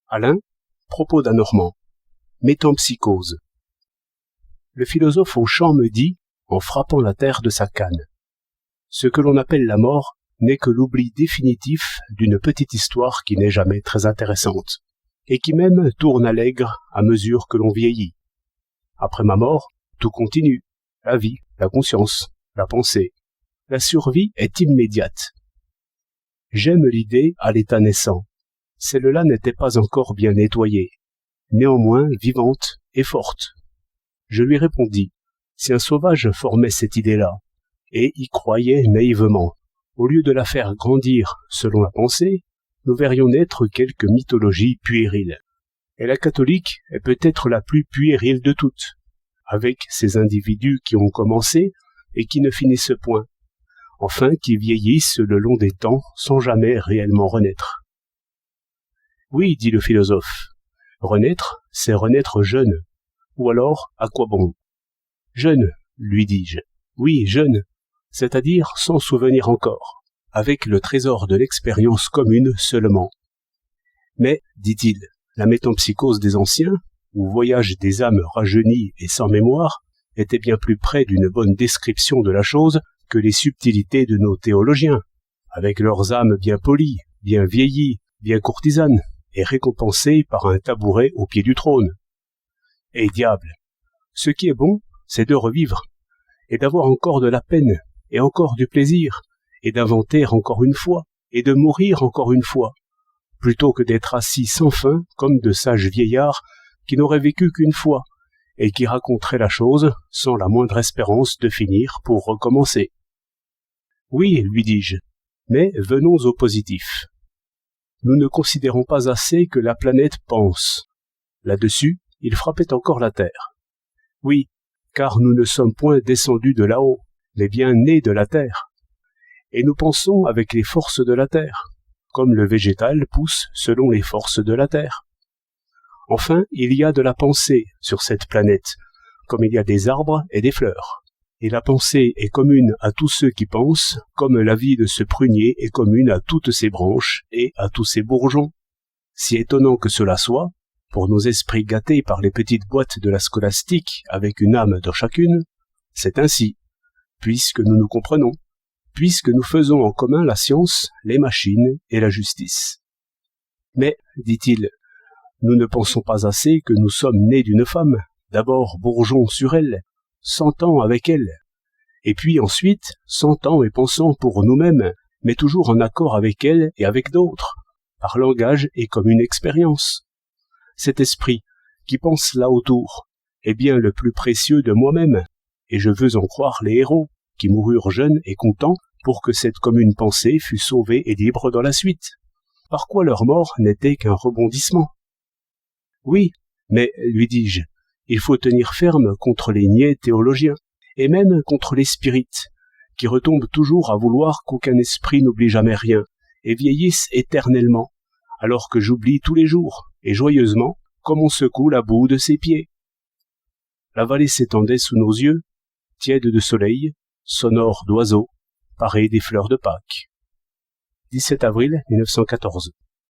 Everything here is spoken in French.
Alain, propos d'un Normand. Métempsychose. Le philosophe au champ me dit, en frappant la terre de sa canne, ce que l'on appelle la mort n'est que l'oubli définitif d'une petite histoire qui n'est jamais très intéressante, et qui même tourne allègre à mesure que l'on vieillit. Après ma mort, tout continue, la vie, la conscience, la pensée. La survie est immédiate. J'aime l'idée à l'état naissant. Celle-là n'était pas encore bien nettoyée, néanmoins vivante et forte. Je lui répondis, si un sauvage formait cette idée-là, et y croyait naïvement, au lieu de la faire grandir selon la pensée, nous verrions naître quelque mythologie puérile. Et la catholique est peut-être la plus puérile de toutes, avec ces individus qui ont commencé et qui ne finissent point, enfin qui vieillissent le long des temps sans jamais réellement renaître. Oui, dit le philosophe, renaître, c'est renaître jeune, ou alors à quoi bon? Jeune, lui dis-je, oui, jeune, c'est-à-dire sans souvenir encore, avec le trésor de l'expérience commune seulement. Mais, dit-il, la métempsychose des anciens, ou voyage des âmes rajeunies et sans mémoire, était bien plus près d'une bonne description de la chose que les subtilités de nos théologiens, avec leurs âmes bien polies, bien vieillies, bien courtisanes, et récompensées par un tabouret au pied du trône. Et diable, ce qui est bon, c'est de revivre, et d'avoir encore de la peine, et encore du plaisir, et d'inventer encore une fois, et de mourir encore une fois, plutôt que d'être assis sans fin comme de sages vieillards qui n'auraient vécu qu'une fois, et qui raconteraient la chose sans la moindre espérance de finir pour recommencer. Oui, lui dis-je, mais venons au positif. Nous ne considérons pas assez que la planète pense. Là-dessus, il frappait encore la Terre. Oui, car nous ne sommes point descendus de là-haut, mais bien nés de la Terre. Et nous pensons avec les forces de la Terre, comme le végétal pousse selon les forces de la Terre. Enfin, il y a de la pensée sur cette planète, comme il y a des arbres et des fleurs. Et la pensée est commune à tous ceux qui pensent, comme la vie de ce prunier est commune à toutes ses branches et à tous ses bourgeons. Si étonnant que cela soit, pour nos esprits gâtés par les petites boîtes de la scolastique avec une âme dans chacune, c'est ainsi, puisque nous nous comprenons, puisque nous faisons en commun la science, les machines et la justice. Mais, dit-il, nous ne pensons pas assez que nous sommes nés d'une femme, d'abord bourgeons sur elle, 100 ans avec elle, et puis ensuite 100 ans et pensant pour nous-mêmes, mais toujours en accord avec elle et avec d'autres, par langage et comme une expérience. Cet esprit, qui pense là autour, est bien le plus précieux de moi-même, et je veux en croire les héros, qui moururent jeunes et contents pour que cette commune pensée fût sauvée et libre dans la suite. Par quoi leur mort n'était qu'un rebondissement. Oui, mais, lui dis-je, il faut tenir ferme contre les niais théologiens, et même contre les spirites, qui retombent toujours à vouloir qu'aucun esprit n'oublie jamais rien, et vieillissent éternellement, alors que j'oublie tous les jours, et joyeusement, comme on secoue la boue de ses pieds. La vallée s'étendait sous nos yeux, tiède de soleil, sonore d'oiseaux, parée des fleurs de Pâques. 17 avril 1914.